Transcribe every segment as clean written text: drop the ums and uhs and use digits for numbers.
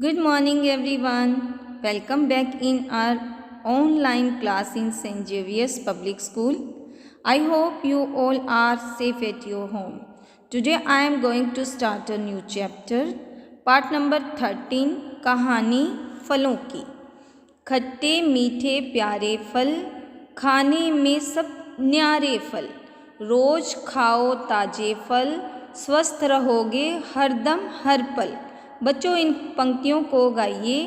Good morning, everyone. Welcome back in our online class in St. Xavier's Public School. I hope you all are safe at your home. Today I am going to start a new chapter, part number 13, कहानी फलों की। खट्टे मीठे प्यारे फल, खाने में सब न्यारे फल, रोज खाओ ताजे फल, स्वस्थ रहोगे हरदम हर पल। बच्चों, इन पंक्तियों को गाइए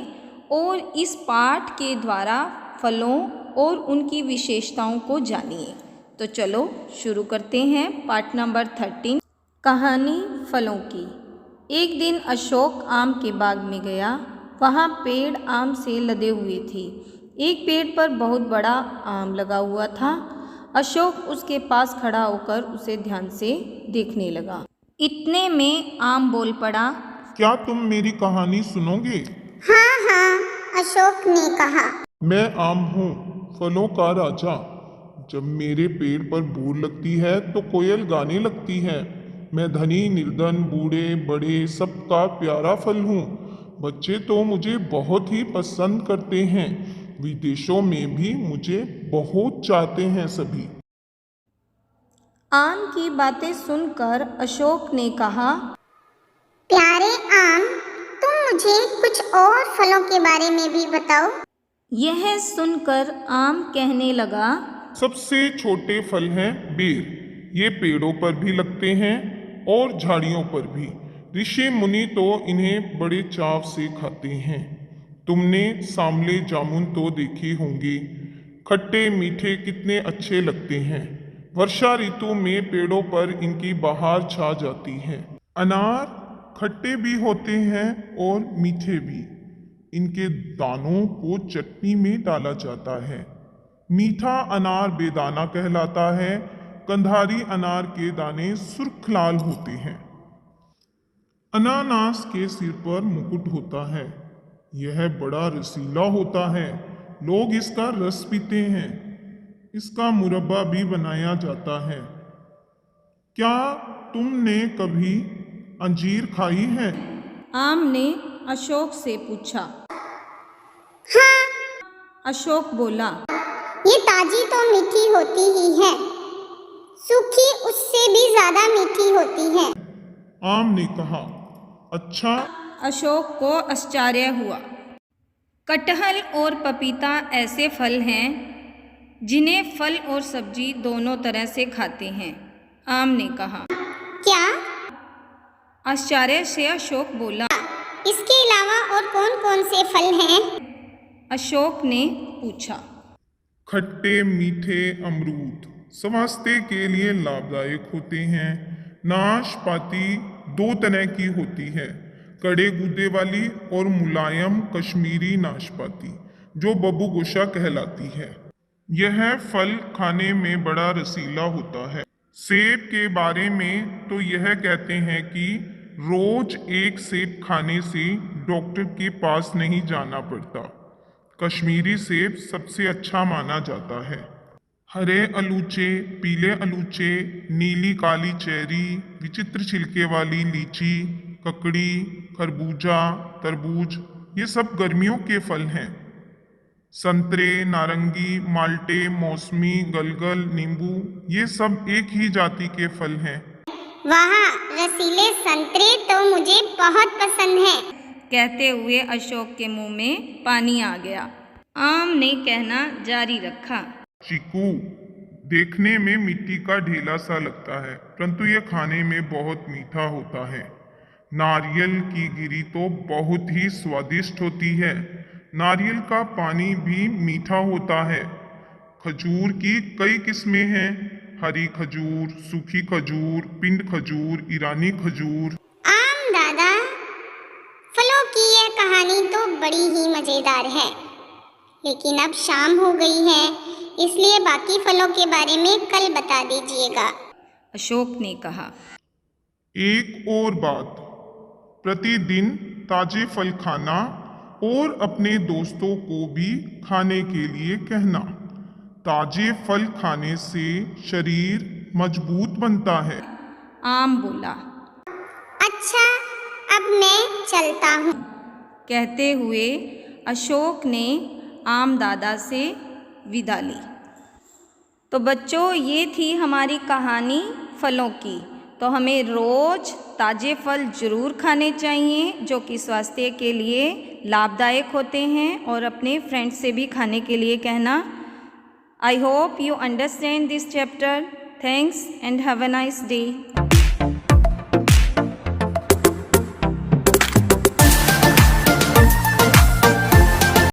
और इस पाठ के द्वारा फलों और उनकी विशेषताओं को जानिए। तो चलो शुरू करते हैं पाठ नंबर 13, कहानी फलों की। एक दिन अशोक आम के बाग में गया। वहाँ पेड़ आम से लदे हुए थे। एक पेड़ पर बहुत बड़ा आम लगा हुआ था। अशोक उसके पास खड़ा होकर उसे ध्यान से देखने लगा। इतने में आम बोल पड़ा, क्या तुम मेरी कहानी सुनोगे? हाँ हाँ, अशोक ने कहा। मैं आम हूँ, फलों का राजा। जब मेरे पेड़ पर बूर लगती है तो कोयल गाने लगती है। मैं धनी निर्धन बूढ़े बड़े सबका प्यारा फल हूँ। बच्चे तो मुझे बहुत ही पसंद करते हैं। विदेशों में भी मुझे बहुत चाहते हैं सभी। आम की बातें सुनकर अशोक ने कहा, प्यारे आम, तुम मुझे कुछ और फलों के बारे में भी बताओ। यह सुनकर आम कहने लगा, सबसे छोटे फल हैं बेर। ये पेड़ों पर भी लगते हैं और झाड़ियों पर भी। ऋषि मुनि तो इन्हें बड़े चाव से खाते हैं। तुमने सामले जामुन तो देखे होंगे, खट्टे मीठे कितने अच्छे लगते हैं। वर्षा ऋतु में पेड़ों पर इनकी बहार छा जाती है। अनार खट्टे भी होते हैं और मीठे भी। इनके दानों को चटनी में डाला जाता है। मीठा अनार बेदाना कहलाता है। कंधारी अनार के दाने सुर्ख लाल होते हैं। अनानास के सिर पर मुकुट होता है। यह बड़ा रसीला होता है। लोग इसका रस पीते हैं। इसका मुरब्बा भी बनाया जाता है। क्या तुमने कभी अंजीर खाई है? आम ने अशोक से पूछा। हाँ, अशोक बोला, ये ताजी तो मीठी होती ही है, सूखी उससे भी ज्यादा मीठी होती है। आम ने कहा, अच्छा। अशोक को आश्चर्य हुआ। कटहल और पपीता ऐसे फल हैं जिन्हें फल और सब्जी दोनों तरह से खाते हैं। आम ने कहा। क्या? आश्चर्य से अशोक बोला, इसके अलावा और कौन कौन से फल हैं? अशोक ने पूछा। खट्टे मीठे अमरूद स्वास्थ्य के लिए लाभदायक होते हैं। नाशपाती दो तरह की होती है, कड़े गूदे वाली और मुलायम कश्मीरी नाशपाती जो बबूगोशा कहलाती है। यह फल खाने में बड़ा रसीला होता है। सेब के बारे में तो यह कहते हैं कि रोज एक सेब खाने से डॉक्टर के पास नहीं जाना पड़ता। कश्मीरी सेब सबसे अच्छा माना जाता है। हरे अलूचे, पीले अलूचे, नीली काली चेरी, विचित्र छिलके वाली लीची, ककड़ी, खरबूजा, तरबूज ये सब गर्मियों के फल हैं। संतरे, नारंगी, माल्टे, मौसमी, गलगल, नींबू ये सब एक ही जाति के फल हैं। वाह, रसीले संतरे तो मुझे बहुत पसंद हैं। कहते हुए अशोक के मुंह में पानी आ गया। आम ने कहना जारी रखा, चीकू देखने में मिट्टी का ढेला सा लगता है, परंतु यह खाने में बहुत मीठा होता है। नारियल की गिरी तो बहुत ही स्वादिष्ट होती है। नारियल का पानी भी मीठा होता है। खजूर की कई किस्में हैं, हरी खजूर, सूखी खजूर, पिंड खजूर, ईरानी खजूर। आम दादा, फलों की यह कहानी तो बड़ी ही मजेदार है, लेकिन अब शाम हो गई है, इसलिए बाकी फलों के बारे में कल बता दीजिएगा। अशोक ने कहा। एक और बात, प्रतिदिन ताजे फल खाना और अपने दोस्तों को भी खाने के लिए कहना। ताजे फल खाने से शरीर मजबूत बनता है। आम बोला। अच्छा, अब मैं चलता हूँ। कहते हुए अशोक ने आम दादा से विदा ली। तो बच्चों, ये थी हमारी कहानी फलों की। तो हमें रोज़ ताज़े फल ज़रूर खाने चाहिए जो कि स्वास्थ्य के लिए लाभदायक होते हैं, और अपने फ्रेंड्स से भी खाने के लिए कहना। I hope you understand this chapter. Thanks and have a nice day.